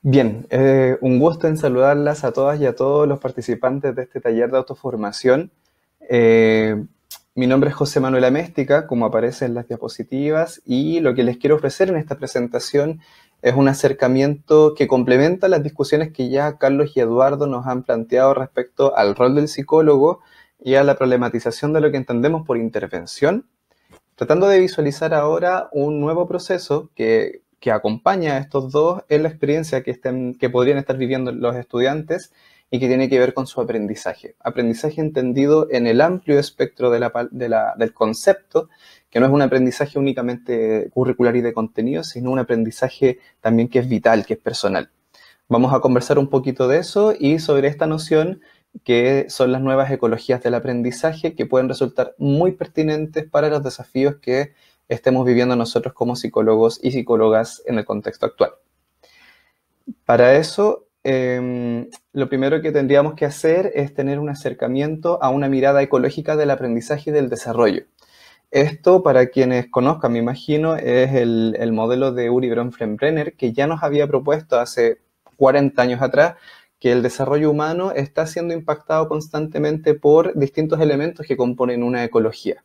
Bien, un gusto en saludarlas a todas y a todos los participantes de este taller de autoformación. Eh, Mi nombre es José Manuel Améstica, como aparece en las diapositivas, y lo que les quiero ofrecer en esta presentación es un acercamiento que complementa las discusiones que ya Carlos y Eduardo nos han planteado respecto al rol del psicólogo y a la problematización de lo que entendemos por intervención, tratando de visualizar ahora un nuevo proceso que acompaña a estos dos en la experiencia que podrían estar viviendo los estudiantes y que tiene que ver con su aprendizaje. Aprendizaje entendido en el amplio espectro del concepto, que no es un aprendizaje únicamente curricular y de contenido, sino un aprendizaje también que es vital, que es personal. Vamos a conversar un poquito de eso y sobre esta noción que son las nuevas ecologías del aprendizaje que pueden resultar muy pertinentes para los desafíos que estemos viviendo nosotros como psicólogos y psicólogas en el contexto actual. Para eso, lo primero que tendríamos que hacer es tener un acercamiento a una mirada ecológica del aprendizaje y del desarrollo. Esto, para quienes conozcan, me imagino, es el modelo de Uri Bronfenbrenner, que ya nos había propuesto hace 40 años atrás que el desarrollo humano está siendo impactado constantemente por distintos elementos que componen una ecología.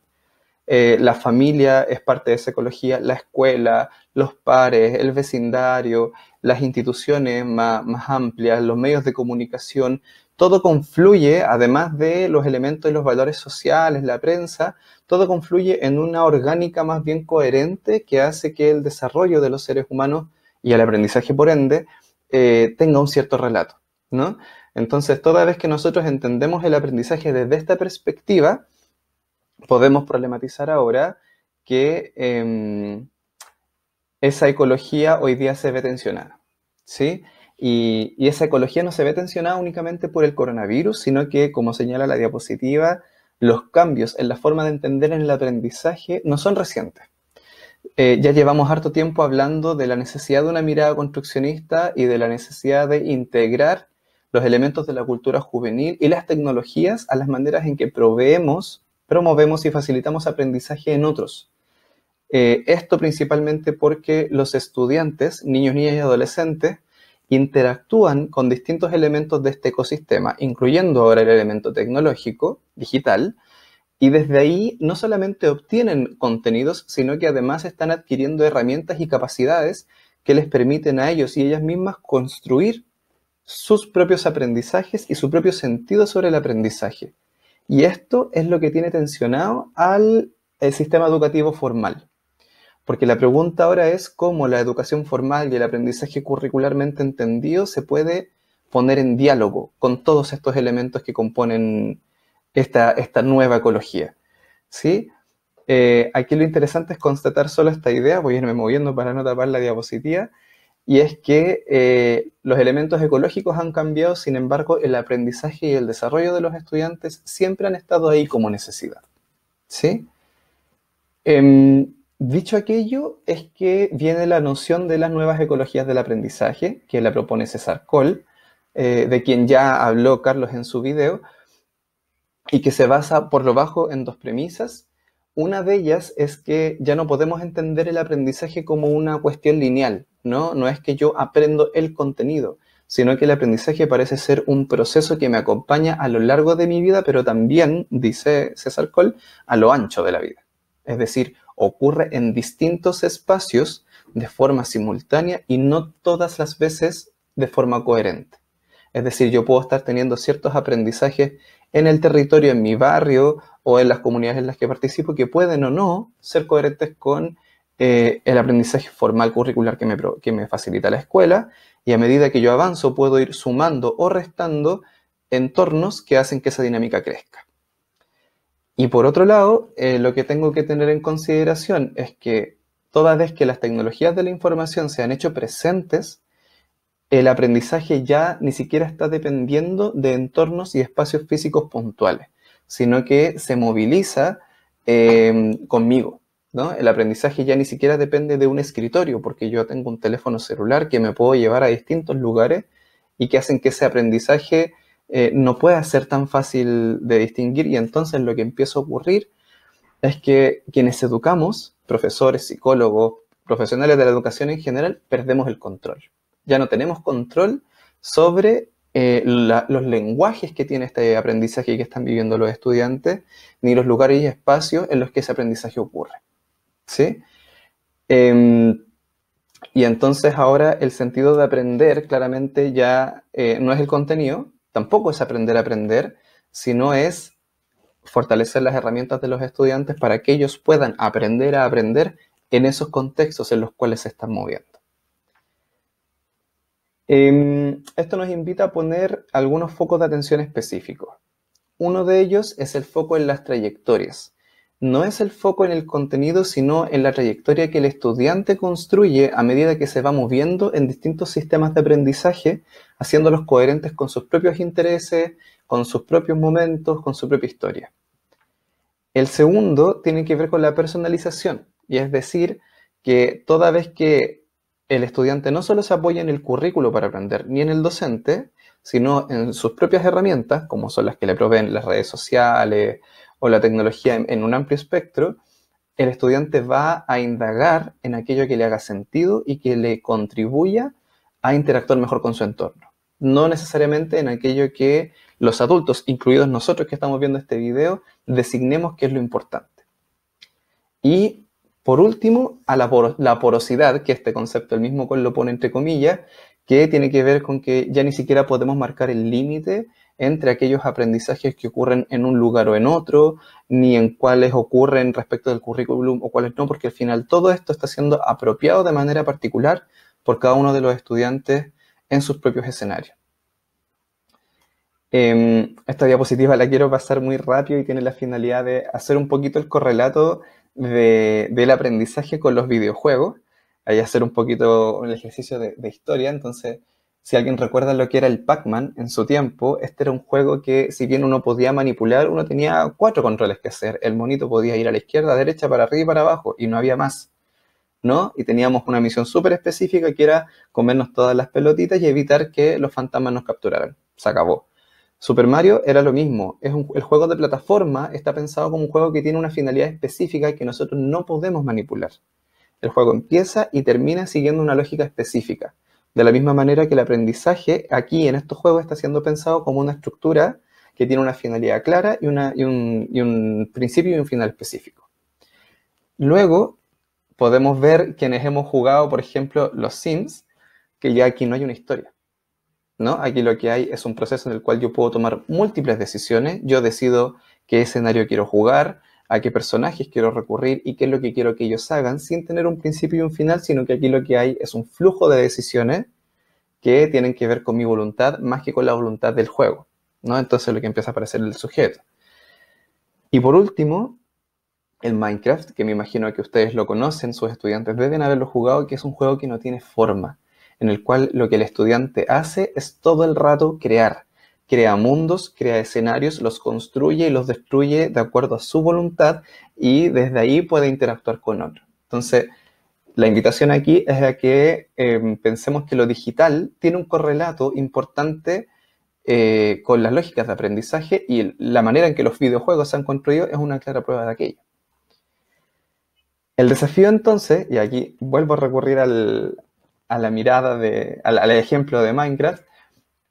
La familia es parte de esa ecología, la escuela, los pares, el vecindario, las instituciones más amplias, los medios de comunicación, todo confluye, además de los elementos y los valores sociales, la prensa, todo confluye en una orgánica más bien coherente que hace que el desarrollo de los seres humanos y el aprendizaje por ende tenga un cierto relato, ¿no? Entonces, toda vez que nosotros entendemos el aprendizaje desde esta perspectiva, podemos problematizar ahora que esa ecología hoy día se ve tensionada, ¿sí? Y esa ecología no se ve tensionada únicamente por el coronavirus, sino que, como señala la diapositiva, los cambios en la forma de entender el aprendizaje no son recientes. Ya llevamos harto tiempo hablando de la necesidad de una mirada construccionista y de la necesidad de integrar los elementos de la cultura juvenil y las tecnologías a las maneras en que promovemos y facilitamos aprendizaje en otros. Esto principalmente porque los estudiantes, niños, niñas y adolescentes, interactúan con distintos elementos de este ecosistema, incluyendo ahora el elemento tecnológico, digital, y desde ahí no solamente obtienen contenidos, sino que además están adquiriendo herramientas y capacidades que les permiten a ellos y ellas mismas construir sus propios aprendizajes y su propio sentido sobre el aprendizaje. Y esto es lo que tiene tensionado al sistema educativo formal. Porque la pregunta ahora es cómo la educación formal y el aprendizaje curricularmente entendido se puede poner en diálogo con todos estos elementos que componen esta nueva ecología, ¿sí? Aquí lo interesante es constatar solo esta idea, voy a irme moviendo para no tapar la diapositiva, y es que los elementos ecológicos han cambiado, sin embargo, el aprendizaje y el desarrollo de los estudiantes siempre han estado ahí como necesidad, ¿sí? Dicho aquello, es que viene la noción de las nuevas ecologías del aprendizaje, que la propone César Coll, de quien ya habló Carlos en su video, y que se basa por lo bajo en dos premisas. Una de ellas es que ya no podemos entender el aprendizaje como una cuestión lineal, ¿no? No es que yo aprendo el contenido, sino que el aprendizaje parece ser un proceso que me acompaña a lo largo de mi vida, pero también, dice César Coll, a lo ancho de la vida. Es decir, ocurre en distintos espacios de forma simultánea y no todas las veces de forma coherente. Es decir, yo puedo estar teniendo ciertos aprendizajes en el territorio, en mi barrio o en las comunidades en las que participo que pueden o no ser coherentes con el aprendizaje formal curricular que me facilita la escuela, y a medida que yo avanzo puedo ir sumando o restando entornos que hacen que esa dinámica crezca. Y por otro lado, lo que tengo que tener en consideración es que toda vez que las tecnologías de la información se han hecho presentes, el aprendizaje ya ni siquiera está dependiendo de entornos y espacios físicos puntuales, sino que se moviliza conmigo, ¿no? El aprendizaje ya ni siquiera depende de un escritorio, porque yo tengo un teléfono celular que me puedo llevar a distintos lugares y que hacen que ese aprendizaje no pueda ser tan fácil de distinguir, y entonces lo que empieza a ocurrir es que quienes educamos, profesores, psicólogos, profesionales de la educación en general, perdemos el control. Ya no tenemos control sobre los lenguajes que tiene este aprendizaje que están viviendo los estudiantes, ni los lugares y espacios en los que ese aprendizaje ocurre. ¿Sí? Y entonces ahora el sentido de aprender claramente ya no es el contenido, tampoco es aprender a aprender, sino es fortalecer las herramientas de los estudiantes para que ellos puedan aprender a aprender en esos contextos en los cuales se están moviendo. Esto nos invita a poner algunos focos de atención específicos. Uno de ellos es el foco en las trayectorias. No es el foco en el contenido, sino en la trayectoria que el estudiante construye a medida que se va moviendo en distintos sistemas de aprendizaje, haciéndolos coherentes con sus propios intereses, con sus propios momentos, con su propia historia. El segundo tiene que ver con la personalización, y es decir, que toda vez que el estudiante no solo se apoya en el currículo para aprender, ni en el docente, sino en sus propias herramientas, como son las que le proveen las redes sociales o la tecnología en un amplio espectro, el estudiante va a indagar en aquello que le haga sentido y que le contribuya a interactuar mejor con su entorno. No necesariamente en aquello que los adultos, incluidos nosotros que estamos viendo este video, designemos que es lo importante. Y por último, a la porosidad, que este concepto el mismo lo pone entre comillas, que tiene que ver con que ya ni siquiera podemos marcar el límite entre aquellos aprendizajes que ocurren en un lugar o en otro, ni en cuáles ocurren respecto del currículum o cuáles no, porque al final todo esto está siendo apropiado de manera particular por cada uno de los estudiantes en sus propios escenarios. Esta diapositiva la quiero pasar muy rápido y tiene la finalidad de hacer un poquito el correlato del aprendizaje con los videojuegos. Ahí hacer un poquito el ejercicio de historia. Entonces, si alguien recuerda lo que era el Pac-Man en su tiempo, este era un juego que, si bien uno podía manipular, uno tenía 4 controles que hacer. El monito podía ir a la izquierda, a la derecha, para arriba y para abajo, y no había más, ¿no? Y teníamos una misión súper específica que era comernos todas las pelotitas y evitar que los fantasmas nos capturaran. Se acabó. Super Mario era lo mismo. El juego de plataforma está pensado como un juego que tiene una finalidad específica que nosotros no podemos manipular. El juego empieza y termina siguiendo una lógica específica. De la misma manera que el aprendizaje aquí en estos juegos está siendo pensado como una estructura que tiene una finalidad clara y un principio y un final específico. Luego podemos ver quienes hemos jugado, por ejemplo, los Sims, que ya aquí no hay una historia, ¿no? Aquí lo que hay es un proceso en el cual yo puedo tomar múltiples decisiones. Yo decido qué escenario quiero jugar, a qué personajes quiero recurrir y qué es lo que quiero que ellos hagan, sin tener un principio y un final, sino que aquí lo que hay es un flujo de decisiones que tienen que ver con mi voluntad más que con la voluntad del juego, ¿no? Entonces lo que empieza a aparecer es el sujeto. Y por último, el Minecraft, que me imagino que ustedes lo conocen, sus estudiantes deben haberlo jugado, que es un juego que no tiene forma, en el cual lo que el estudiante hace es todo el rato crear. Crea mundos, crea escenarios, los construye y los destruye de acuerdo a su voluntad y desde ahí puede interactuar con otros. Entonces, la invitación aquí es a que pensemos que lo digital tiene un correlato importante con las lógicas de aprendizaje y la manera en que los videojuegos se han construido es una clara prueba de aquello. El desafío entonces, y aquí vuelvo a recurrir a la mirada al ejemplo de Minecraft,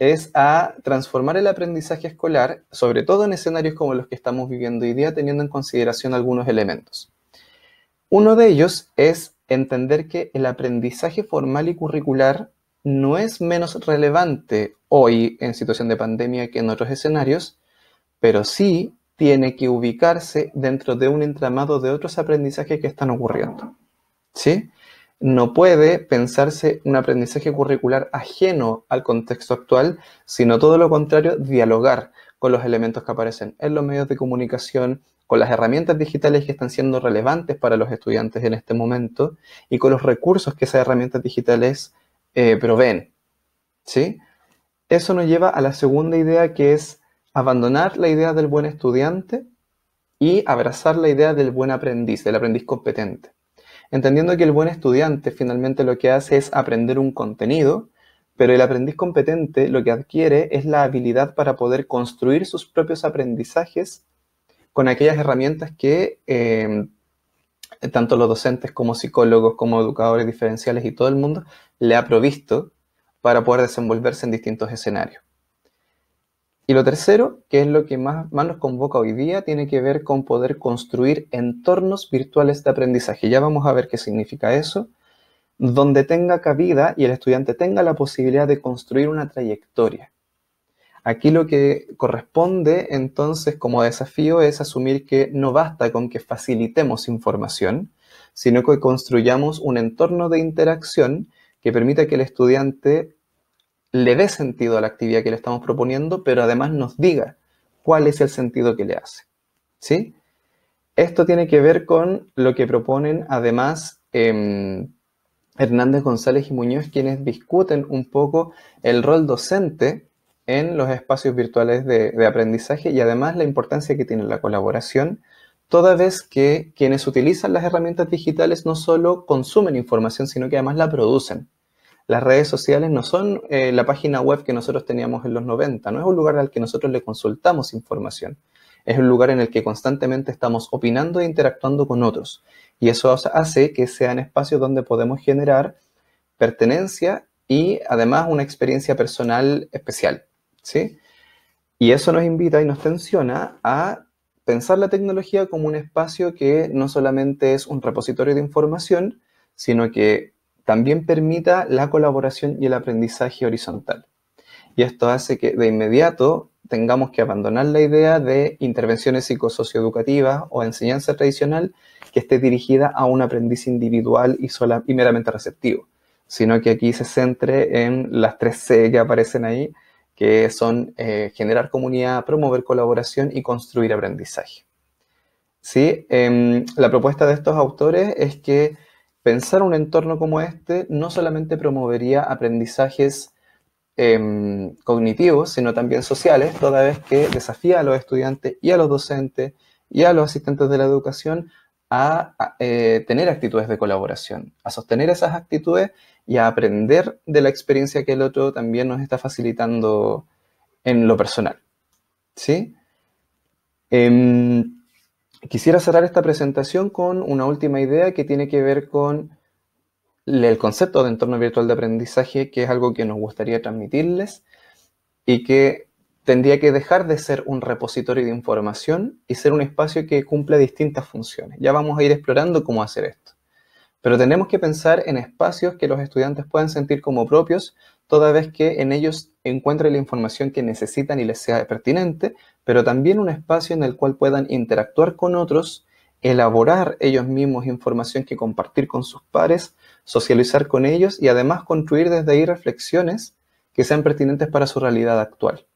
es a transformar el aprendizaje escolar, sobre todo en escenarios como los que estamos viviendo hoy día, teniendo en consideración algunos elementos. Uno de ellos es entender que el aprendizaje formal y curricular no es menos relevante hoy en situación de pandemia que en otros escenarios, pero sí tiene que ubicarse dentro de un entramado de otros aprendizajes que están ocurriendo, ¿sí? No puede pensarse un aprendizaje curricular ajeno al contexto actual, sino todo lo contrario, dialogar con los elementos que aparecen en los medios de comunicación, con las herramientas digitales que están siendo relevantes para los estudiantes en este momento y con los recursos que esas herramientas digitales proveen, ¿sí? Eso nos lleva a la segunda idea, que es abandonar la idea del buen estudiante y abrazar la idea del buen aprendiz, del aprendiz competente. Entendiendo que el buen estudiante finalmente lo que hace es aprender un contenido, pero el aprendiz competente lo que adquiere es la habilidad para poder construir sus propios aprendizajes con aquellas herramientas que tanto los docentes como psicólogos, como educadores diferenciales y todo el mundo le ha provisto para poder desenvolverse en distintos escenarios. Y lo tercero, que es lo que más nos convoca hoy día, tiene que ver con poder construir entornos virtuales de aprendizaje. Ya vamos a ver qué significa eso, donde tenga cabida y el estudiante tenga la posibilidad de construir una trayectoria. Aquí lo que corresponde entonces como desafío es asumir que no basta con que facilitemos información, sino que construyamos un entorno de interacción que permita que el estudiante le dé sentido a la actividad que le estamos proponiendo, pero además nos diga cuál es el sentido que le hace. ¿Sí? Esto tiene que ver con lo que proponen además Hernández, González y Muñoz, quienes discuten un poco el rol docente en los espacios virtuales de aprendizaje y además la importancia que tiene la colaboración, toda vez que quienes utilizan las herramientas digitales no solo consumen información, sino que además la producen. Las redes sociales no son la página web que nosotros teníamos en los 90, no es un lugar al que nosotros le consultamos información. Es un lugar en el que constantemente estamos opinando e interactuando con otros. Y eso hace que sean espacios donde podemos generar pertenencia y además una experiencia personal especial, ¿sí? Y eso nos invita y nos tensiona a pensar la tecnología como un espacio que no solamente es un repositorio de información, sino que también permita la colaboración y el aprendizaje horizontal. Y esto hace que de inmediato tengamos que abandonar la idea de intervenciones psicosocioeducativas o enseñanza tradicional que esté dirigida a un aprendiz individual y meramente receptivo, sino que aquí se centre en las 3C que aparecen ahí, que son generar comunidad, promover colaboración y construir aprendizaje. ¿Sí? La propuesta de estos autores es que pensar un entorno como este no solamente promovería aprendizajes cognitivos, sino también sociales, toda vez que desafía a los estudiantes y a los docentes y a los asistentes de la educación a tener actitudes de colaboración, a sostener esas actitudes y a aprender de la experiencia que el otro también nos está facilitando en lo personal. ¿Sí? Quisiera cerrar esta presentación con una última idea que tiene que ver con el concepto de entorno virtual de aprendizaje, que es algo que nos gustaría transmitirles y que tendría que dejar de ser un repositorio de información y ser un espacio que cumple distintas funciones. Ya vamos a ir explorando cómo hacer esto. Pero tenemos que pensar en espacios que los estudiantes puedan sentir como propios, toda vez que en ellos encuentren la información que necesitan y les sea pertinente, pero también un espacio en el cual puedan interactuar con otros, elaborar ellos mismos información que compartir con sus pares, socializar con ellos y además construir desde ahí reflexiones que sean pertinentes para su realidad actual.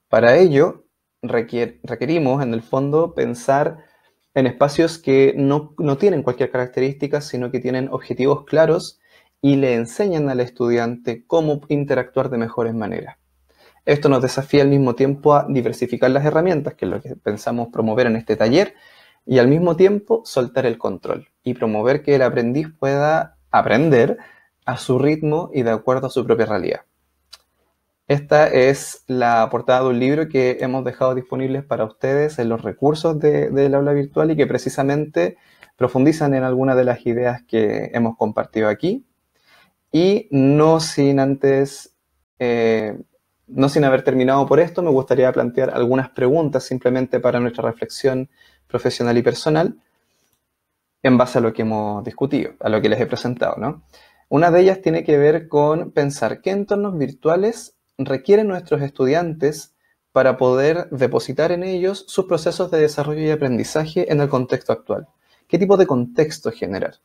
Para ello, requerimos, en el fondo, pensar en espacios que no tienen cualquier característica, sino que tienen objetivos claros y le enseñan al estudiante cómo interactuar de mejores maneras. Esto nos desafía al mismo tiempo a diversificar las herramientas, que es lo que pensamos promover en este taller, y al mismo tiempo soltar el control y promover que el aprendiz pueda aprender a su ritmo y de acuerdo a su propia realidad. Esta es la portada de un libro que hemos dejado disponibles para ustedes en los recursos del aula virtual y que precisamente profundizan en algunas de las ideas que hemos compartido aquí. Y no sin haber terminado por esto, me gustaría plantear algunas preguntas simplemente para nuestra reflexión profesional y personal en base a lo que hemos discutido, a lo que les he presentado, ¿no? Una de ellas tiene que ver con pensar qué entornos virtuales requieren nuestros estudiantes para poder depositar en ellos sus procesos de desarrollo y aprendizaje en el contexto actual. ¿Qué tipo de contexto generar?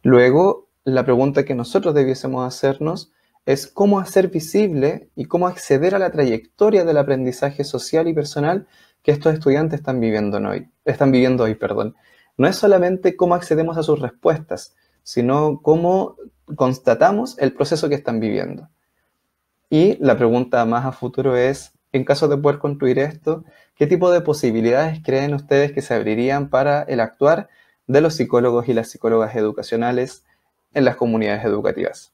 Luego, la pregunta que nosotros debiésemos hacernos es cómo hacer visible y cómo acceder a la trayectoria del aprendizaje social y personal que estos estudiantes están viviendo hoy. No es solamente cómo accedemos a sus respuestas, sino cómo constatamos el proceso que están viviendo. Y la pregunta más a futuro es, en caso de poder construir esto, ¿qué tipo de posibilidades creen ustedes que se abrirían para el actuar de los psicólogos y las psicólogas educacionales en las comunidades educativas?